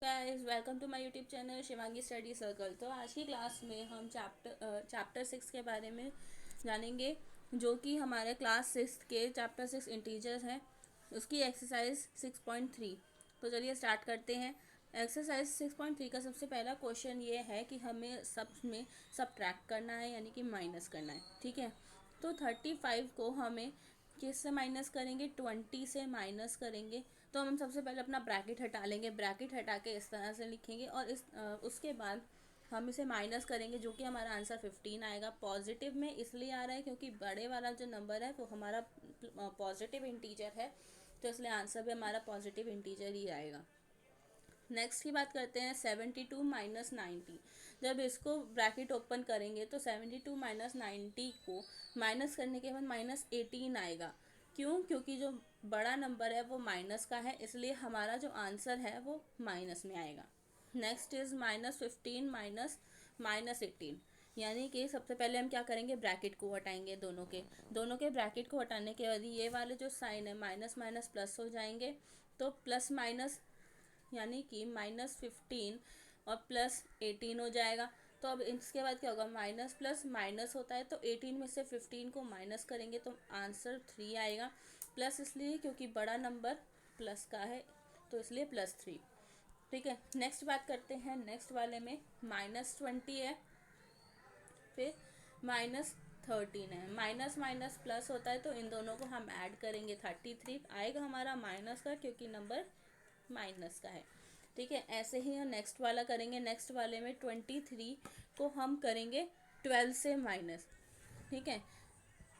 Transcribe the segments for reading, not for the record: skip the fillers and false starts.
Guys welcome to my YouTube channel Shivangi study circle. तो आज की क्लास में हम चैप्टर 6 के बारे में जानेंगे, जो कि हमारे क्लास 6 के चैप्टर 6 इंटीजर्स हैं, उसकी एक्सरसाइज 6.3। तो चलिए स्टार्ट करते हैं। एक्सरसाइज 6.3 का सबसे पहला क्वेश्चन ये है कि हमें सब में सब्ट्रैक्ट करना है, यानी कि माइनस करना है। ठीक है, तो 35 को हमें किससे माइनस करेंगे? 20 से माइनस करेंगे। तो हम सबसे पहले अपना ब्रैकेट हटा लेंगे, ब्रैकेट हटा के इस तरह से लिखेंगे और उसके बाद हम इसे माइनस करेंगे, जो कि हमारा आंसर 15 आएगा। पॉजिटिव में इसलिए आ रहा है क्योंकि बड़े वाला जो नंबर है वो हमारा पॉजिटिव इंटीजर है, तो इसलिए आंसर भी हमारा पॉजिटिव इंटीजर ही आएगा। नेक्स्ट की बात करते हैं 72 माइनस 90। जब इसको ब्रैकेट ओपन करेंगे तो 72 माइनस 90 को माइनस करने के बाद माइनस 18 आएगा। क्यों? क्योंकि जो बड़ा नंबर है वो माइनस का है, इसलिए हमारा जो आंसर है वो माइनस में आएगा। नेक्स्ट इज -15 माइनस -18, यानी कि सबसे पहले हम क्या करेंगे? ब्रैकेट को हटाएंगे, दोनों के ब्रैकेट को हटाने के बाद ये वाले जो साइन है माइनस माइनस प्लस हो जाएंगे। तो प्लस माइनस यानी कि -15 और +18 हो जाएगा। तो अब इसके बाद क्या होगा? माइनस प्लस माइनस होता है, तो 18 में से 15 को माइनस करेंगे तो आंसर 3 आएगा। प्लस इसलिए क्योंकि बड़ा नंबर प्लस का है, तो इसलिए +3। ठीक है, नेक्स्ट बात करते हैं। नेक्स्ट वाले में -20 है, फिर -13 है। माइनस माइनस प्लस होता है, तो इन दोनों को हम ऐड करेंगे। 33 आएगा हमारा माइनस का, क्योंकि नंबर माइनस का है। ठीक है, ऐसे ही हम नेक्स्ट वाला करेंगे। नेक्स्ट वाले में 23 को हम करेंगे 12 से माइनस। ठीक है,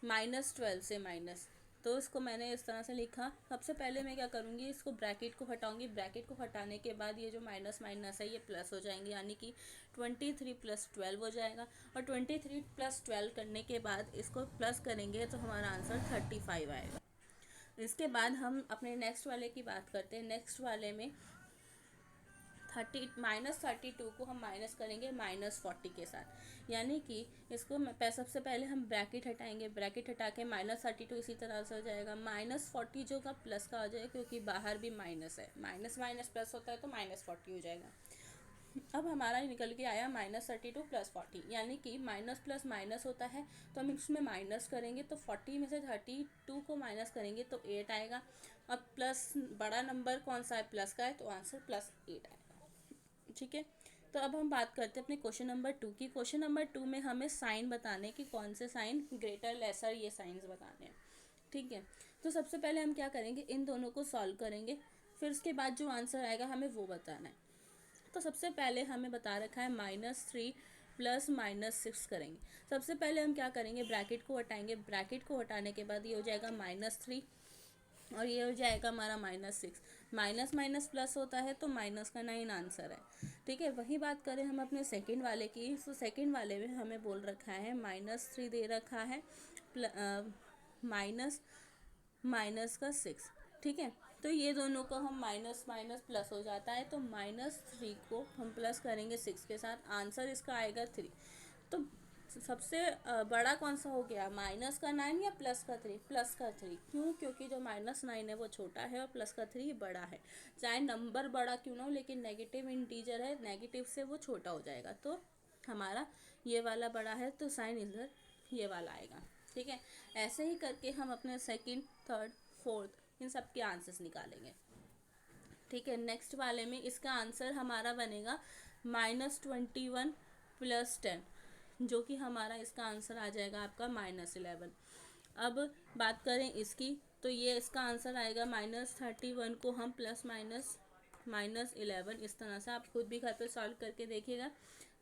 -12 से माइनस। तो इसको मैंने इस तरह से लिखा। सबसे पहले मैं क्या करूँगी? इसको ब्रैकेट को हटाऊंगी। ब्रैकेट को हटाने के बाद ये जो माइनस माइनस है ये प्लस हो जाएंगे, यानी कि 23 + 12 हो जाएगा। और 23 + 12 करने के बाद इसको प्लस करेंगे तो हमारा आंसर 35 आएगा। इसके बाद हम अपने नेक्स्ट वाले की बात करते हैं। नेक्स्ट वाले में -32 को हम माइनस करेंगे -40 के साथ, यानी कि इसको सबसे पहले हम ब्रैकेट हटाएंगे। ब्रैकेट हटा के -32 इसी तरह से हो जाएगा। -40 जो का प्लस का हो जाएगा, क्योंकि बाहर भी माइनस है, माइनस माइनस प्लस होता है तो -40 हो जाएगा। अब हमारा निकल के आया -32 + 40, यानी कि माइनस प्लस माइनस होता है, तो हम इसमें माइनस करेंगे तो 40 में से 32 को माइनस करेंगे तो 8 आएगा। अब प्लस बड़ा नंबर कौन सा है? प्लस का है, तो आंसर +8 आएगा। ठीक है, तो अब हम बात करते हैं अपने क्वेश्चन नंबर 2 की। क्वेश्चन नंबर 2 में हमें साइन बताने कि कौन से साइन, ग्रेटर लेसर, ये साइंस बताने हैं। ठीक है, तो सबसे पहले हम क्या करेंगे? इन दोनों को सॉल्व करेंगे, फिर उसके बाद जो आंसर आएगा हमें वो बताना है। तो सबसे पहले हमें बता रखा है -3 + -6 करेंगे। सबसे पहले हम क्या करेंगे? ब्रैकेट को हटाएंगे। ब्रैकेट को हटाने के बाद ये हो जाएगा -3 और ये हो जाएगा हमारा -6। माइनस माइनस प्लस होता है, तो माइनस का 9 आंसर है। ठीक है, वही बात करें हम अपने सेकंड वाले की, तो सेकंड वाले में हमें बोल रखा है -3 दे रखा है, माइनस माइनस का 6। ठीक है, तो ये दोनों को हम माइनस माइनस प्लस हो जाता है, तो -3 को हम प्लस करेंगे 6 के साथ, आंसर इसका आएगा 3। तो सबसे बड़ा कौन सा हो गया? -9 या +3? +3। क्यों? क्योंकि जो -9 है वो छोटा है और +3 बड़ा है। चाहे नंबर बड़ा क्यों ना हो, लेकिन नेगेटिव इंटीजर है, नेगेटिव से वो छोटा हो जाएगा, तो हमारा ये वाला बड़ा है, तो साइन इधर ये वाला आएगा। ठीक है, ऐसे ही करके हम अपने सेकंड, थर्ड, फोर्थ इन सब के आंसर्स निकालेंगे। ठीक है, नेक्स्ट वाले में इसका आंसर हमारा बनेगा -21 + 10, जो कि हमारा इसका आंसर आ जाएगा आपका -11। अब बात करें इसकी, तो ये इसका आंसर आएगा -31 को हम प्लस माइनस -11, इस तरह से आप खुद भी घर पे सॉल्व करके देखिएगा।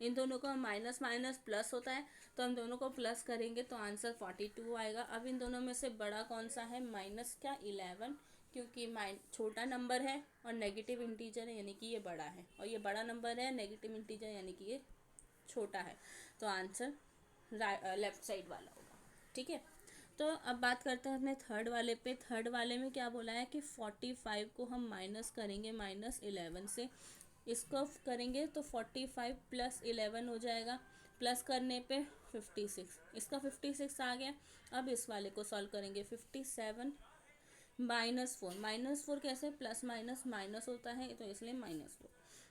इन दोनों को माइनस माइनस प्लस होता है, तो हम दोनों को प्लस करेंगे तो आंसर 42 आएगा। अब इन दोनों में से बड़ा कौन सा है? -11, क्योंकि छोटा नंबर है और नेगेटिव इंटीजर है, यानी कि ये बड़ा है, और ये बड़ा नंबर है, नेगेटिव इंटीजर, यानी कि ये छोटा है, तो आंसर लेफ्ट साइड वाला होगा। ठीक है, तो अब बात करते हैं अपने थर्ड वाले पे। थर्ड वाले में क्या बोला है कि 45 को हम माइनस करेंगे -11 से। इसको करेंगे तो 45 + 11 हो जाएगा, प्लस करने पे 56, इसका 56 आ गया। अब इस वाले को सॉल्व करेंगे। 57 -4, -4 कैसे? प्लस माइनस माइनस होता है, तो इसलिए -4।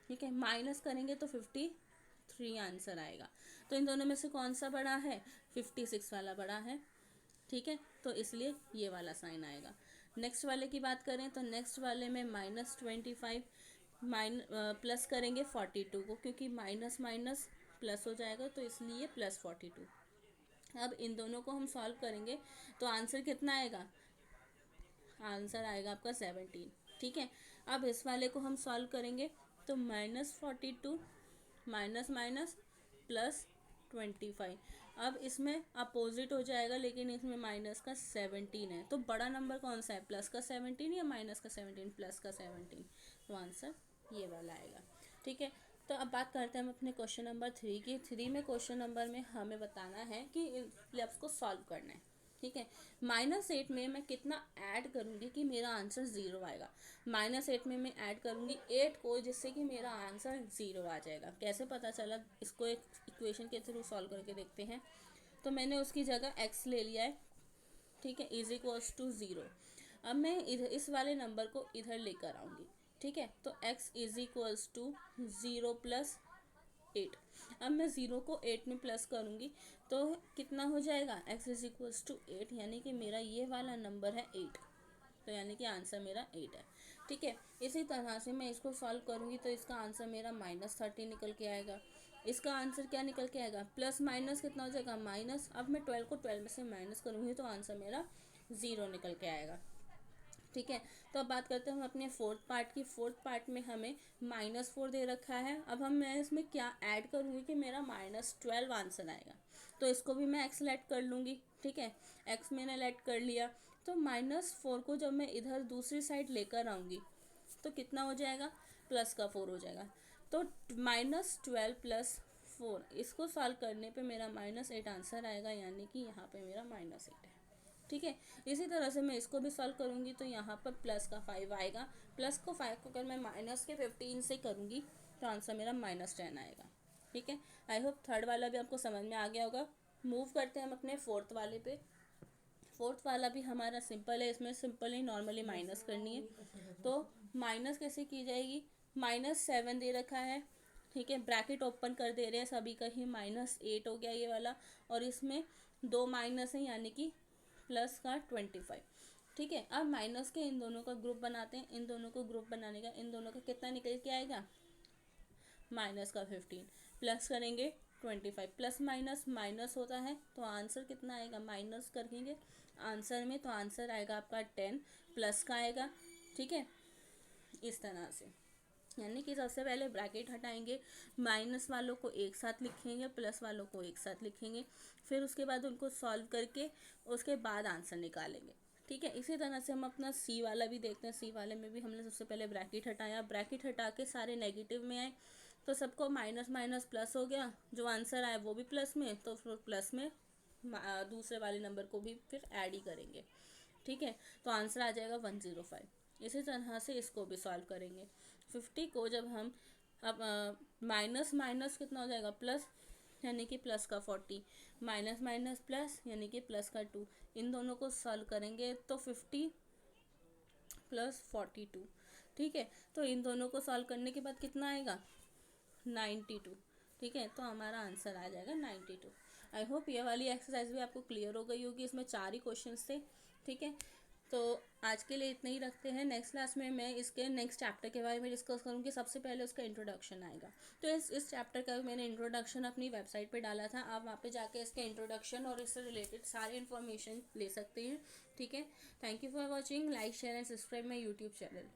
ठीक है, माइनस करेंगे तो 53 आंसर आएगा। तो इन दोनों में से कौन सा बड़ा है, 56 वाला बड़ा है। ठीक है, तो इसलिए ये वाला साइन आएगा। नेक्स्ट वाले की बात करें तो नेक्स्ट वाले में -25 प्लस करेंगे 42 को, क्योंकि माइनस माइनस प्लस हो जाएगा, तो इसलिए +42। अब इन दोनों को हम सॉल्व करेंगे तो आंसर कितना आएगा, आंसर आएगा आपका 17। ठीक है, अब इस वाले को हम सॉल्व करेंगे तो -42 माइनस माइनस +25। अब इसमें अपोजिट हो जाएगा, लेकिन इसमें माइनस का 17 है, तो बड़ा नंबर कौन सा है, प्लस का 17 या माइनस का 17, प्लस का 17। तो आंसर ये वाला आएगा। ठीक है, तो अब बात करते हैं हम अपने क्वेश्चन नंबर 3 की। 3 में क्वेश्चन नंबर में हमें बताना है कि इन स्टेप्स को सॉल्व करना है। ठीक है, -8 में मैं कितना ऐड करूँगी कि मेरा आंसर 0 आएगा। -8 में मैं ऐड करूँगी 8 को, जिससे कि मेरा आंसर 0 आ जाएगा। कैसे पता चला, इसको एक इक्वेशन के थ्रू सॉल्व करके देखते हैं। तो मैंने उसकी जगह x ले लिया है। ठीक है, = 0। अब मैं इधर इस वाले नंबर को इधर लेकर आऊँगी। ठीक है, तो x = 0 + 8। अब मैं 0 को 8 में प्लस करूँगी तो कितना हो जाएगा, x = 8, यानी कि मेरा ये वाला नंबर है 8। तो यानी कि आंसर मेरा 8 है। ठीक है, इसी तरह से मैं इसको सॉल्व करूँगी तो इसका आंसर मेरा -30 निकल के आएगा। इसका आंसर क्या निकल के आएगा, प्लस माइनस कितना हो जाएगा, माइनस। अब मैं 12 को 12 में से माइनस करूँगी तो आंसर मेरा 0 निकल के आएगा। ठीक है, तो अब बात करते हैं हम अपने फोर्थ पार्ट की। फोर्थ पार्ट में हमें -4 दे रखा है। अब मैं इसमें क्या ऐड करूँगी कि मेरा -12 आंसर आएगा। तो इसको भी मैं x लेट कर लूँगी। ठीक है, x मैंने लेट कर लिया, तो -4 को जब मैं इधर दूसरी साइड लेकर आऊँगी तो कितना हो जाएगा, प्लस का 4 हो जाएगा। तो -12 + 4, इसको सॉल्व करने पे मेरा -8 आंसर आएगा, यानी कि यहाँ पे मेरा -8 है। ठीक है, इसी तरह से मैं इसको भी सॉल्व करूँगी तो यहाँ पर प्लस का 5 आएगा। प्लस को 5 को अगर मैं माइनस के 15 से करूँगी तो आंसर मेरा -10 आएगा। ठीक है, आई होप थर्ड वाला भी आपको समझ में आ गया होगा। मूव करते हैं हम अपने फोर्थ वाले पे। फोर्थ वाला भी हमारा सिंपल है, इसमें सिंपल ही नॉर्मली माइनस करनी है। तो माइनस कैसे की जाएगी, -7 दे रखा है। ठीक है, ब्रैकेट ओपन कर दे रहे हैं सभी का ही, -8 हो गया ये वाला, और इसमें 2 माइनस है, यानी कि प्लस का 25। ठीक है, अब माइनस के इन दोनों का ग्रुप बनाते हैं। इन दोनों को ग्रुप बनाने का इन दोनों का कितना निकल के आएगा, माइनस का 15, प्लस करेंगे 25। प्लस माइनस माइनस होता है, तो आंसर कितना आएगा, माइनस करेंगे आंसर में तो आंसर आएगा आपका 10, प्लस का आएगा। ठीक है, इस तरह से, यानी कि सबसे पहले ब्रैकेट हटाएंगे, माइनस वालों को एक साथ लिखेंगे, प्लस वालों को एक साथ लिखेंगे, फिर उसके बाद उनको सॉल्व करके उसके बाद आंसर निकालेंगे। ठीक है, इसी तरह से हम अपना सी वाला भी देखते हैं। सी वाले में भी हमने सबसे पहले ब्रैकेट हटाया, ब्रैकेट हटा के सारे नेगेटिव में आए, तो सबको माइनस माइनस प्लस हो गया, जो आंसर आया वो भी प्लस में, तो फिर प्लस में दूसरे वाले नंबर को भी फिर ऐड ही करेंगे। ठीक है, तो आंसर आ जाएगा 105। इसी तरह से इसको भी सॉल्व करेंगे। 50 को जब हम अब माइनस माइनस कितना हो जाएगा, प्लस, यानी कि प्लस का 40, माइनस माइनस प्लस, यानी कि प्लस का 2। इन दोनों को सॉल्व करेंगे तो 50 + 42। ठीक है, तो इन दोनों को सॉल्व करने के बाद कितना आएगा, 92। ठीक है, तो हमारा आंसर आ जाएगा 92। आई होप ये वाली एक्सरसाइज भी आपको क्लियर हो गई होगी। इसमें 4 ही क्वेश्चंस थे। ठीक है, तो आज के लिए इतना ही रखते हैं। नेक्स्ट क्लास में मैं इसके नेक्स्ट चैप्टर के बारे में डिस्कस करूँगी। सबसे पहले उसका इंट्रोडक्शन आएगा, तो इस चैप्टर का मैंने इंट्रोडक्शन अपनी वेबसाइट पे डाला था, आप वहाँ पे जाके इसके इंट्रोडक्शन और इससे रिलेटेड सारे इन्फॉर्मेशन ले सकते हैं। ठीक है, thank you for watching, like share and subscribe my YouTube channel.